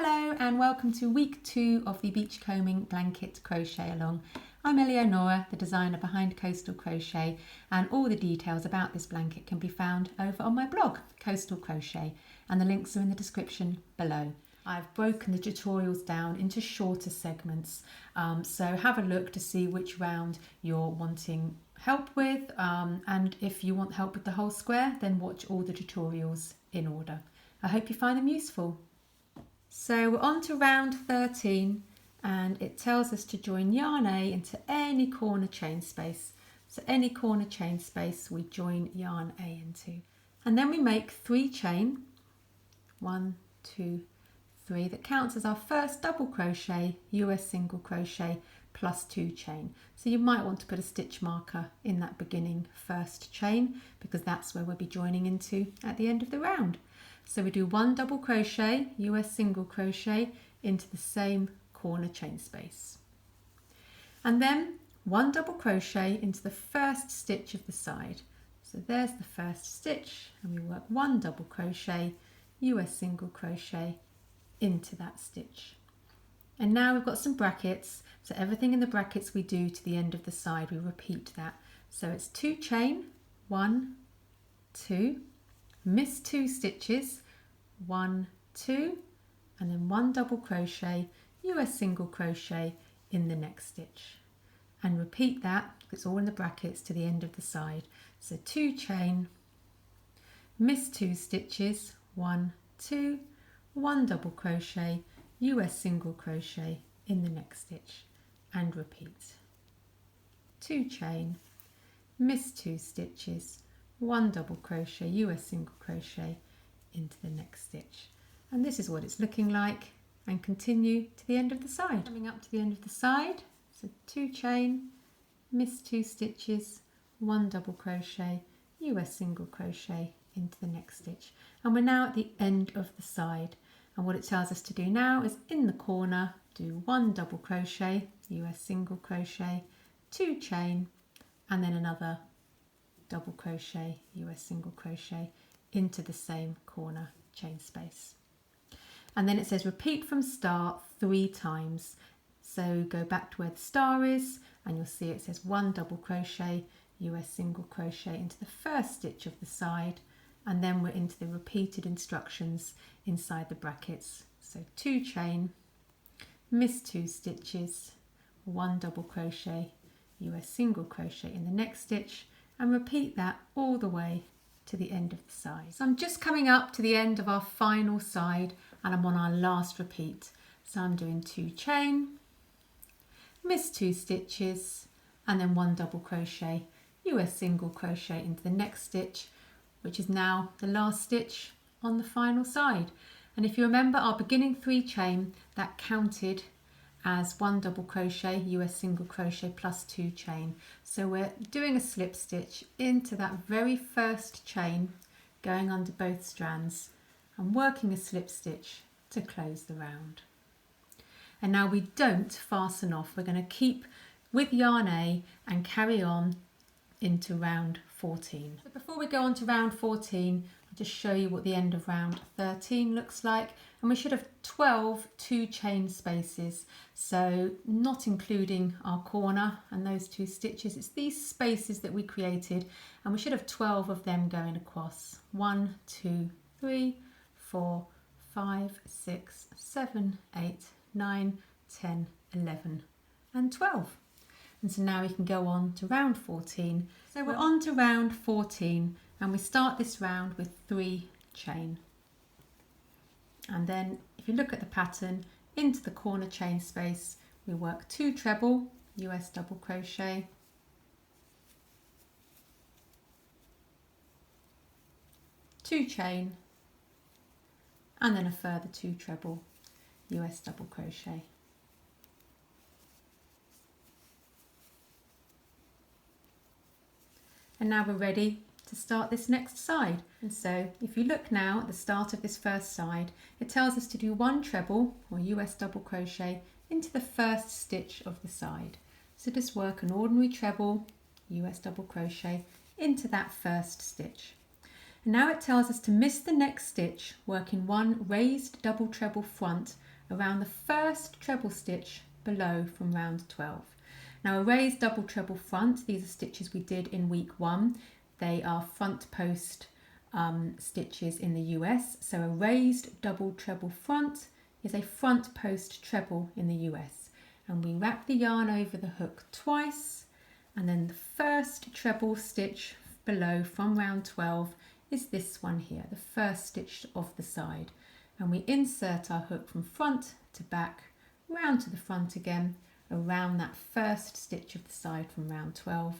Hello and welcome to week 2 of the Beachcombing Blanket crochet along. I'm Eleonora, the designer behind Coastal Crochet, and all the details about this blanket can be found over on my blog, Coastal Crochet, and the links are in the description below. I've broken the tutorials down into shorter segments, so have a look to see which round you're wanting help with, and if you want help with the whole square, then watch all the tutorials in order. I hope you find them useful. So we're on to round 13 and it tells us to join yarn A into any corner chain space. So any corner chain space we join yarn A into. And then we make 3 chain, 1, 2, 3, that counts as our first double crochet, US single crochet plus 2 chain. So you might want to put a stitch marker in that beginning first chain because that's where we'll be joining into at the end of the round. So we do 1 double crochet, US single crochet into the same corner chain space. And then 1 double crochet into the first stitch of the side. So there's the first stitch and we work 1 double crochet, US single crochet into that stitch. And now we've got some brackets. So everything in the brackets we do to the end of the side, we repeat that. So it's 2 chain, 1, 2, miss 2 stitches, 1, 2, and then 1 double crochet, US single crochet in the next stitch, and repeat that, it's all in the brackets, to the end of the side. So 2 chain, miss 2 stitches, 1, 2, 1 double crochet, US single crochet in the next stitch, and repeat. 2 chain, miss 2 stitches, 1 double crochet, US single crochet into the next stitch. And this is what it's looking like, and continue to the end of the side. Coming up to the end of the side, so 2 chain, miss 2 stitches, 1 double crochet, US single crochet into the next stitch. And we're now at the end of the side, and what it tells us to do now is in the corner do 1 double crochet, US single crochet, 2 chain, and then another double crochet, US single crochet into the same corner chain space. And then it says repeat from start 3 times. So go back to where the star is and you'll see it says 1 double crochet, US single crochet into the first stitch of the side, and then we're into the repeated instructions inside the brackets. So 2 chain, miss 2 stitches, 1 double crochet, US single crochet in the next stitch, and repeat that all the way to the end of the side. So I'm just coming up to the end of our final side and I'm on our last repeat. So I'm doing 2 chain, miss 2 stitches, and then 1 double crochet, US single crochet into the next stitch, which is now the last stitch on the final side. And if you remember our beginning 3 chain, that counted as 1 double crochet, US single crochet plus 2 chain. So we're doing a slip stitch into that very first chain, going under both strands and working a slip stitch to close the round. And now we don't fasten off, we're going to keep with yarn A and carry on into round 14. So before we go on to round 14, I'll just show you what the end of round 13 looks like. And we should have 12 2 chain spaces, so not including our corner and those 2 stitches. It's these spaces that we created, and we should have 12 of them going across. 1, 2, 3, 4, 5, 6, 7, 8, 9, 10, 11 and 12. And so now we can go on to round 14. So we're on to round 14 and we start this round with 3 chain. And then if you look at the pattern, into the corner chain space, we work 2 treble, US double crochet, 2 chain, and then a further 2 treble, US double crochet. And now we're ready to start this next side. And so if you look now at the start of this first side, it tells us to do 1 treble or US double crochet into the first stitch of the side. So just work an ordinary treble, US double crochet into that first stitch. And now it tells us to miss the next stitch, working 1 raised double treble front around the first treble stitch below from round 12. Now a raised double treble front, these are stitches we did in week 1. They are front post stitches in the US. So a raised double treble front is a front post treble in the US. And we wrap the yarn over the hook twice, and then the first treble stitch below from round 12 is this one here, the first stitch of the side. And we insert our hook from front to back, round to the front again, around that first stitch of the side from round 12.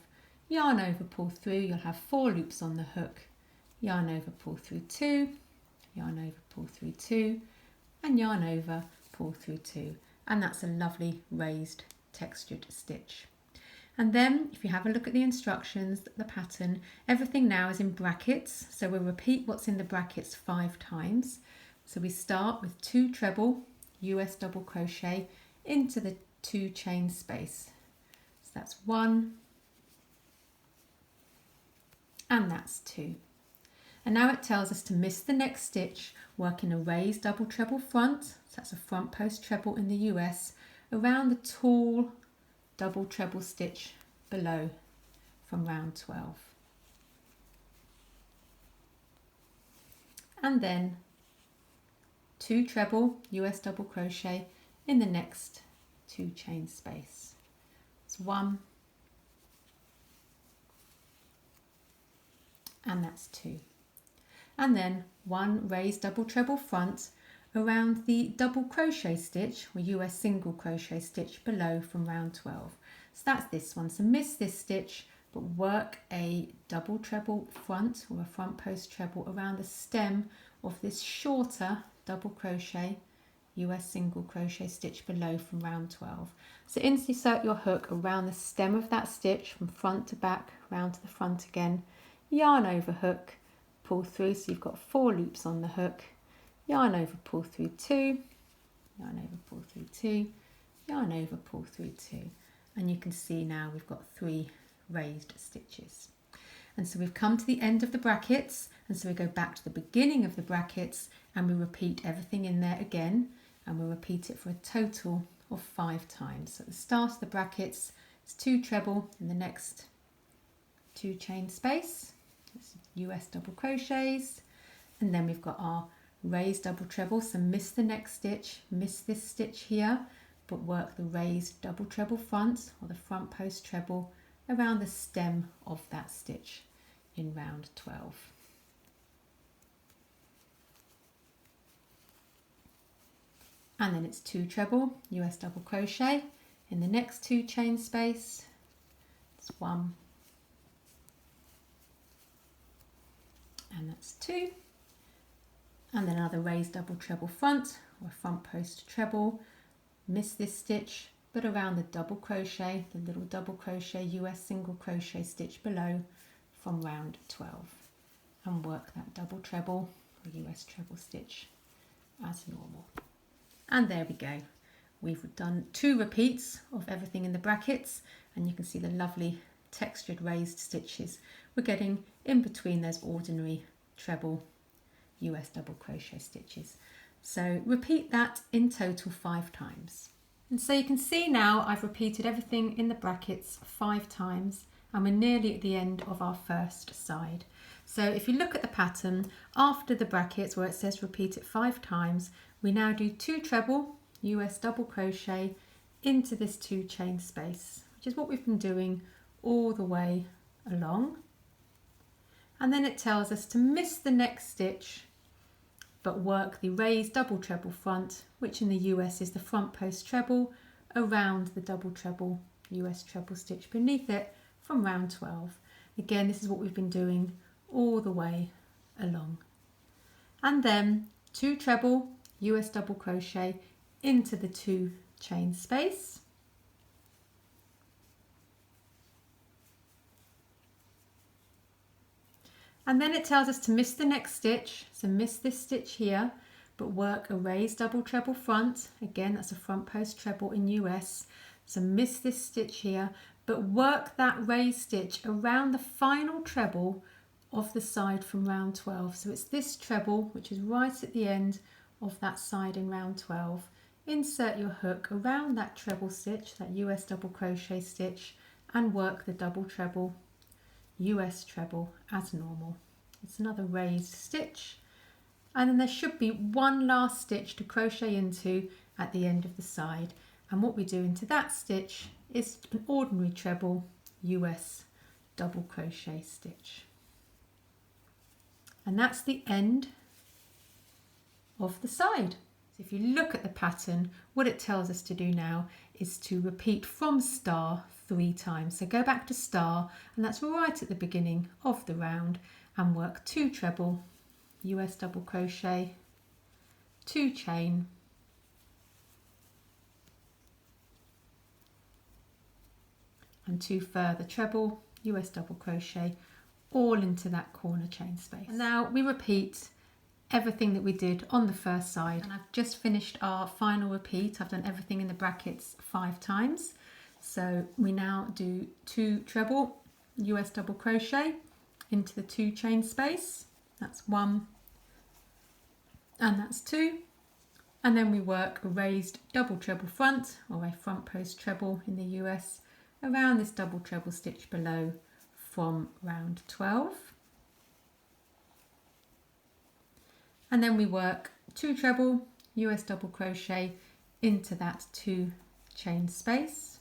Yarn over, pull through, you'll have 4 loops on the hook. Yarn over, pull through 2, yarn over, pull through 2, and yarn over, pull through 2. And that's a lovely raised textured stitch. And then if you have a look at the instructions, the pattern, everything now is in brackets. So we'll repeat what's in the brackets 5 times. So we start with 2 treble US double crochet into the 2 chain space. So that's 1 and that's 2. And now it tells us to miss the next stitch, work in a raised double treble front, so that's a front post treble in the US, around the tall double treble stitch below from round 12. And then 2 treble US double crochet in the next 2 chain space. It's 1 and that's 2. And then 1 raised double treble front around the double crochet stitch or US single crochet stitch below from round 12. So that's this one. So miss this stitch but work a double treble front or a front post treble around the stem of this shorter double crochet US single crochet stitch below from round 12. So insert your hook around the stem of that stitch from front to back, round to the front again, yarn over hook, pull through, so you've got 4 loops on the hook, yarn over, pull through 2, yarn over, pull through 2, yarn over, pull through 2, and you can see now we've got 3 raised stitches. And so we've come to the end of the brackets, and so we go back to the beginning of the brackets and we repeat everything in there again, and we'll repeat it for a total of 5 times. So at the start of the brackets it's 2 treble in the next 2 chain space, it's US double crochets, and then we've got our raised double treble, so miss the next stitch, miss this stitch here, but work the raised double treble front or the front post treble around the stem of that stitch in round 12. And then it's 2 treble US double crochet in the next 2 chain space, it's 1 and that's 2, and then another raised double treble front or front post treble, miss this stitch but around the double crochet, the little double crochet US single crochet stitch below from round 12, and work that double treble or US treble stitch as normal. And there we go, we've done 2 repeats of everything in the brackets, and you can see the lovely textured raised stitches we're getting in between those ordinary treble US double crochet stitches. So repeat that in total 5 times. And so you can see now I've repeated everything in the brackets 5 times, and we're nearly at the end of our first side. So if you look at the pattern, after the brackets where it says repeat it 5 times, we now do 2 treble US double crochet into this 2 chain space, which is what we've been doing all the way along. And then it tells us to miss the next stitch but work the raised double treble front, which in the US is the front post treble, around the double treble US treble stitch beneath it from round 12. Again, this is what we've been doing all the way along. And then 2 treble US double crochet into the 2 chain space, and then it tells us to miss the next stitch, so miss this stitch here but work a raised double treble front, again that's a front post treble in US, so miss this stitch here but work that raised stitch around the final treble of the side from round 12. So it's this treble which is right at the end of that side in round 12, insert your hook around that treble stitch, that US double crochet stitch, and work the double treble, US treble as normal. It's another raised stitch, and then there should be one last stitch to crochet into at the end of the side, and what we do into that stitch is an ordinary treble US double crochet stitch. And that's the end of the side. So if you look at the pattern, what it tells us to do now is to repeat from star 3 times. So go back to star, and that's right at the beginning of the round, and work 2 treble US double crochet, 2 chain, and 2 further treble US double crochet, all into that corner chain space. And now we repeat everything that we did on the first side, and I've just finished our final repeat. I've done everything in the brackets 5 times. So we now do 2 treble US double crochet into the 2 chain space. That's 1 and that's 2, and then we work a raised double treble front, or a front post treble in the US, around this double treble stitch below from round 12, and then we work 2 treble US double crochet into that 2 chain space,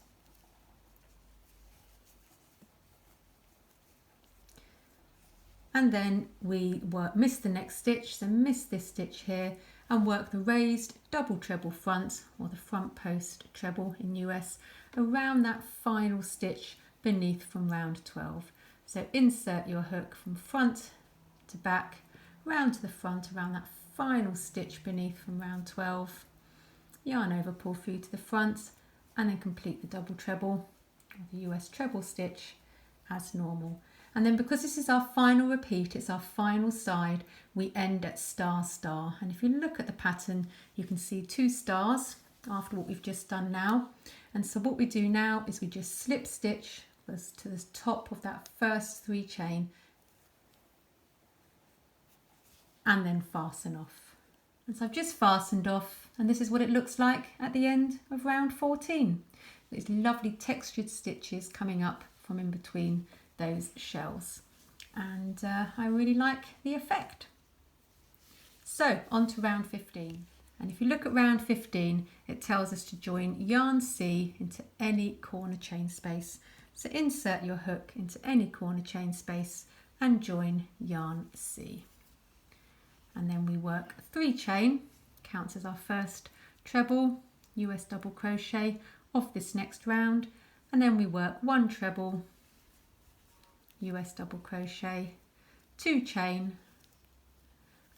and then we miss the next stitch, so miss this stitch here, and work the raised double treble front, or the front post treble in US, around that final stitch beneath from round 12. So insert your hook from front to back, round to the front around that final stitch beneath from round 12, yarn over, pull through to the front, and then complete the double treble, or the US treble stitch as normal. And then because this is our final repeat, it's our final side, we end at star star. And if you look at the pattern, you can see 2 stars after what we've just done now. And so what we do now is we just slip stitch to the top of that first 3 chain and then fasten off. And so I've just fastened off, and this is what it looks like at the end of round 14. These lovely textured stitches coming up from in between those shells, and I really like the effect. So on to round 15, and if you look at round 15, it tells us to join yarn C into any corner chain space. So insert your hook into any corner chain space and join yarn C, and then we work 3 chain, counts as our first treble US double crochet of this next round, and then we work 1 treble US double crochet, 2 chain,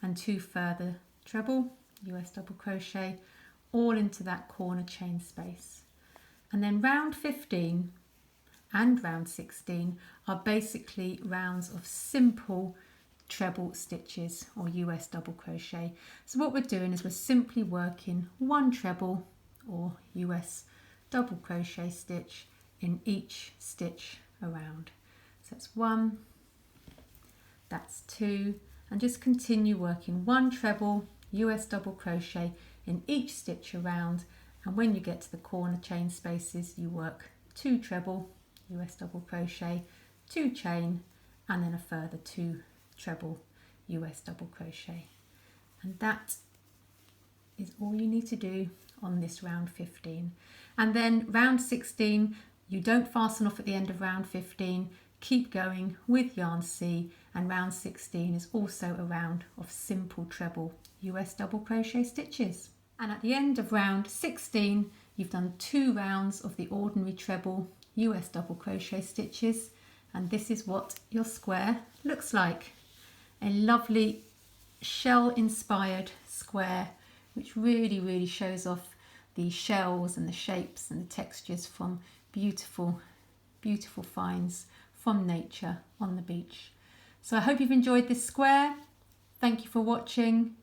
and 2 further treble US double crochet, all into that corner chain space. And then round 15 and round 16 are basically rounds of simple treble stitches, or US double crochet. So what we're doing is we're simply working 1 treble or US double crochet stitch in each stitch around. So that's 1, that's 2, and just continue working 1 treble US double crochet in each stitch around, and when you get to the corner chain spaces you work 2 treble US double crochet, 2 chain, and then a further 2 treble US double crochet. And that is all you need to do on this round 15. And then round 16, you don't fasten off at the end of round 15, keep going with yarn C, and round 16 is also a round of simple treble US double crochet stitches. And at the end of round 16, you've done 2 rounds of the ordinary treble US double crochet stitches, and this is what your square looks like. A lovely shell inspired square, which really shows off the shells and the shapes and the textures from beautiful finds from nature on the beach. So I hope you've enjoyed this square. Thank you for watching.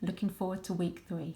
Looking forward to week 3.